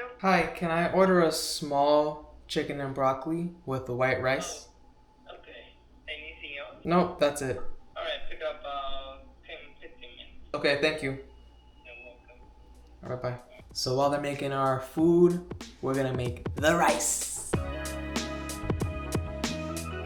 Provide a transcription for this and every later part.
you? Hi, can I order a small chicken and broccoli with the white rice? Okay. Anything else? Nope, that's it. Alright, pick up 10-15 minutes. Okay, thank you. You're welcome. Alright, bye. So while they're making our food, we're gonna make the rice.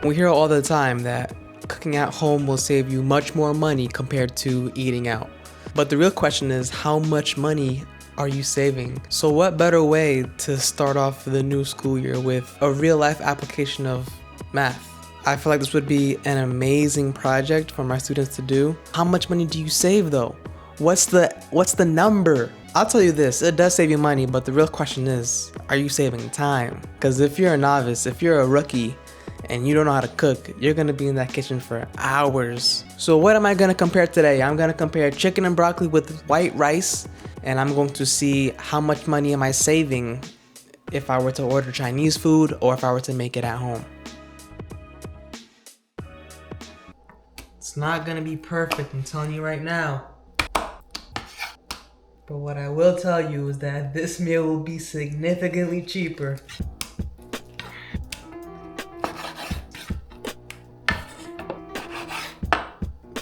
We hear all the time that cooking at home will save you much more money compared to eating out. But the real question is, how much money are you saving? So what better way to start off the new school year with a real life application of math? I feel like this would be an amazing project for my students to do. How much money do you save though? What's the number? I'll tell you this, it does save you money, but the real question is, are you saving time? Because if you're a novice, if you're a rookie, and you don't know how to cook, you're gonna be in that kitchen for hours. So what am I gonna compare today? I'm gonna compare chicken and broccoli with white rice, and I'm going to see how much money am I saving if I were to order Chinese food or if I were to make it at home. It's not gonna be perfect, I'm telling you right now. But what I will tell you is that this meal will be significantly cheaper.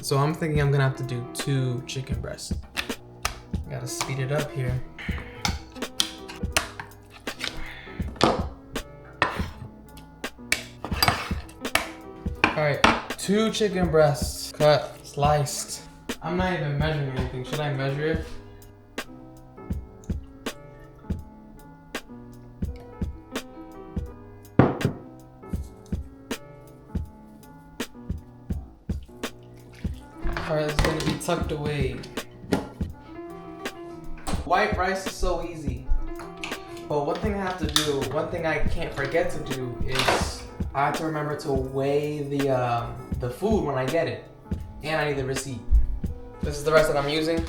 So I'm thinking I'm gonna have to do 2 chicken breasts. Gotta speed it up here. Alright, 2 chicken breasts, cut, sliced. I'm not even measuring anything, should I measure it? Alright, it's gonna be tucked away. White rice is so easy. But one thing I have to do, one thing I can't forget to do is I have to remember to weigh the food when I get it. And I need the receipt. This is the rice that I'm using.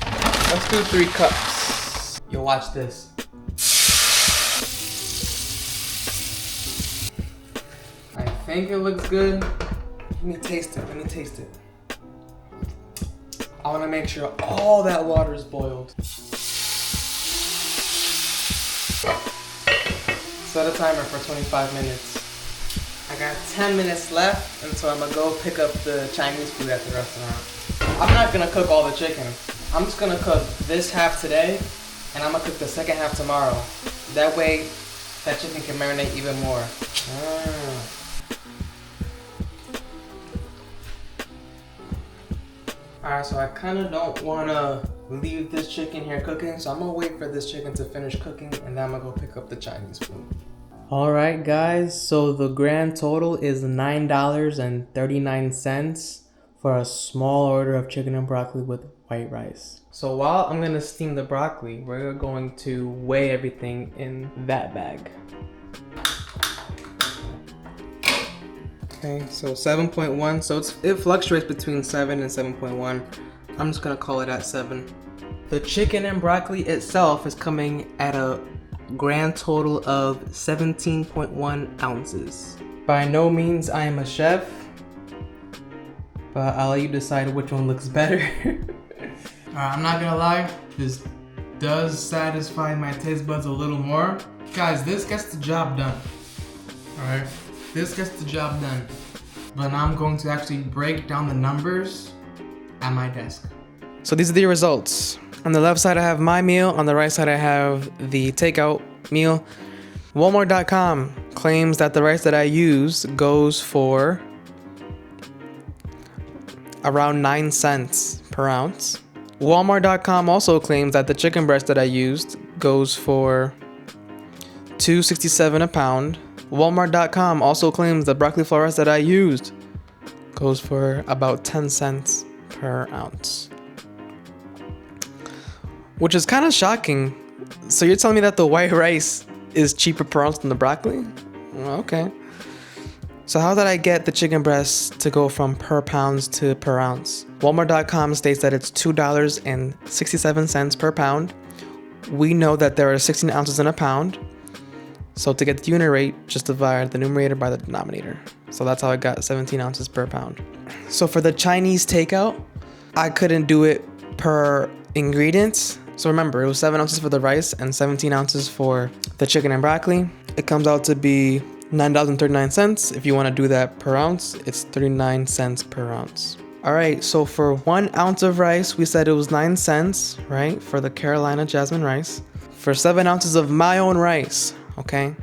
Let's do 3 cups. You'll watch this. I think it looks good. Let me taste it. I want to make sure all that water is boiled. Set a timer for 25 minutes. I got 10 minutes left, and so I'm gonna go pick up the Chinese food at the restaurant. I'm not gonna cook all the chicken. I'm just gonna cook this half today, and I'm gonna cook the second half tomorrow. That way, that chicken can marinate even more. Alright, so I kind of don't want to leave this chicken here cooking, so I'm going to wait for this chicken to finish cooking, and then I'm going to go pick up the Chinese food. Alright guys, so the grand total is $9.39 for a small order of chicken and broccoli with white rice. So while I'm going to steam the broccoli, we're going to weigh everything in that bag. Okay, so 7.1, so it fluctuates between 7 and 7.1. I'm just gonna call it at 7. The chicken and broccoli itself is coming at a grand total of 17.1 ounces. By no means I am a chef, but I'll let you decide which one looks better. Alright, I'm not gonna lie, this does satisfy my taste buds a little more. Guys, this gets the job done. Alright. This gets the job done, but now I'm going to actually break down the numbers at my desk. So these are the results. On the left side I have my meal, on the right side I have the takeout meal. Walmart.com claims that the rice that I use goes for around 9 cents per ounce. Walmart.com also claims that the chicken breast that I used goes for $2.67 a pound. Walmart.com also claims the broccoli florets that I used goes for about 10 cents per ounce. Which is kind of shocking. So you're telling me that the white rice is cheaper per ounce than the broccoli? Well, okay. So how did I get the chicken breast to go from per pounds to per ounce? Walmart.com states that it's $2.67 per pound. We know that there are 16 ounces in a pound. So to get the unit rate, just divide the numerator by the denominator. So that's how I got 17 ounces per pound. So for the Chinese takeout, I couldn't do it per ingredients. So remember, it was 7 ounces for the rice and 17 ounces for the chicken and broccoli. It comes out to be $9.39. If you want to do that per ounce, it's 39 cents per ounce. All right, so for 1 ounce of rice, we said it was 9 cents, right? For the Carolina jasmine rice. For 7 ounces of my own rice, okay,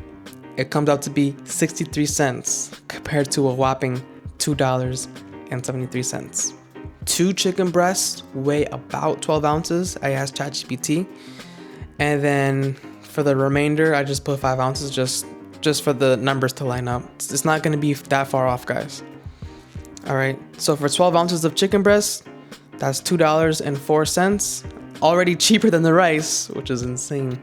it comes out to be 63 cents compared to a whopping $2.73. 2 chicken breasts weigh about 12 ounces. I asked ChatGPT. And then for the remainder, I just put 5 ounces just for the numbers to line up. It's not going to be that far off, guys. All right. So for 12 ounces of chicken breast, that's $2.04. Already cheaper than the rice, which is insane.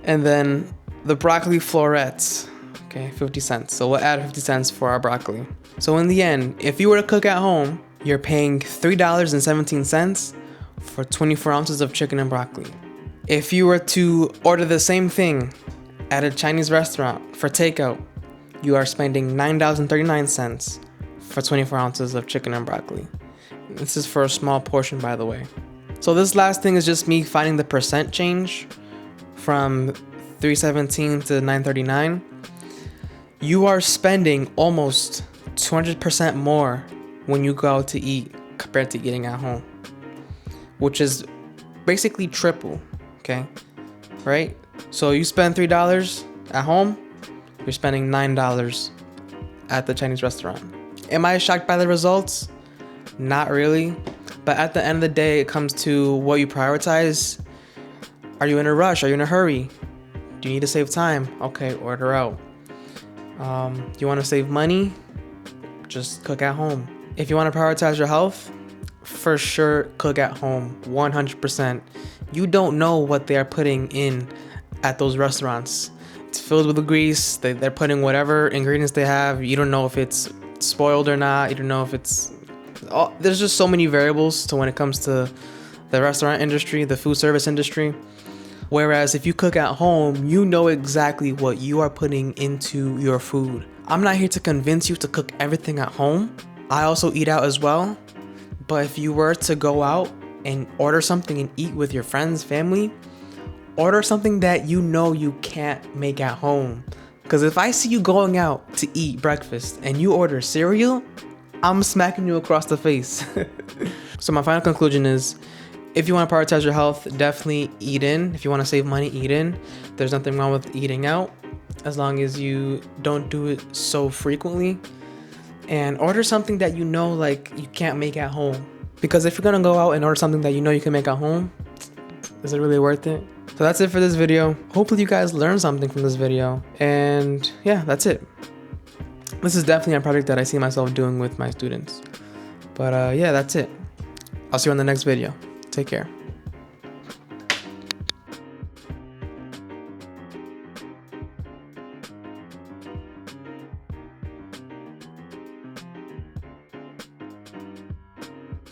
And then the broccoli florets, okay, 50 cents. So we'll add 50 cents for our broccoli. So in the end, if you were to cook at home, you're paying $3.17 for 24 ounces of chicken and broccoli. If you were to order the same thing at a Chinese restaurant for takeout, you are spending $9.39 for 24 ounces of chicken and broccoli. This is for a small portion, by the way. So this last thing is just me finding the percent change from $3.17 to $9.39. You are spending almost 200% more when you go out to eat compared to eating at home, which is basically triple, okay? Right? So you spend $3 at home, you're spending $9 at the Chinese restaurant. Am I shocked by the results? Not really. But at the end of the day, it comes to what you prioritize. Are you in a rush? Are you in a hurry? Do you need to save time? Okay, order out. You want to save money? Just cook at home. If you want to prioritize your health, for sure cook at home, 100%. You don't know what they're putting in at those restaurants. It's filled with the grease. They're putting whatever ingredients they have. You don't know if it's spoiled or not. You don't know if it's... there's just so many variables to when it comes to the restaurant industry, the food service industry. Whereas if you cook at home, you know exactly what you are putting into your food. I'm not here to convince you to cook everything at home. I also eat out as well. But if you were to go out and order something and eat with your friends, family, order something that you know you can't make at home. Because if I see you going out to eat breakfast and you order cereal, I'm smacking you across the face. So my final conclusion is, if you want to prioritize your health, definitely eat in. If you want to save money, eat in. There's nothing wrong with eating out as long as you don't do it so frequently. And order something that you know like you can't make at home. Because if you're going to go out and order something that you know you can make at home, is it really worth it? So that's it for this video. Hopefully you guys learned something from this video. And yeah, that's it. This is definitely a project that I see myself doing with my students. But yeah, that's it. I'll see you on the next video. Take care.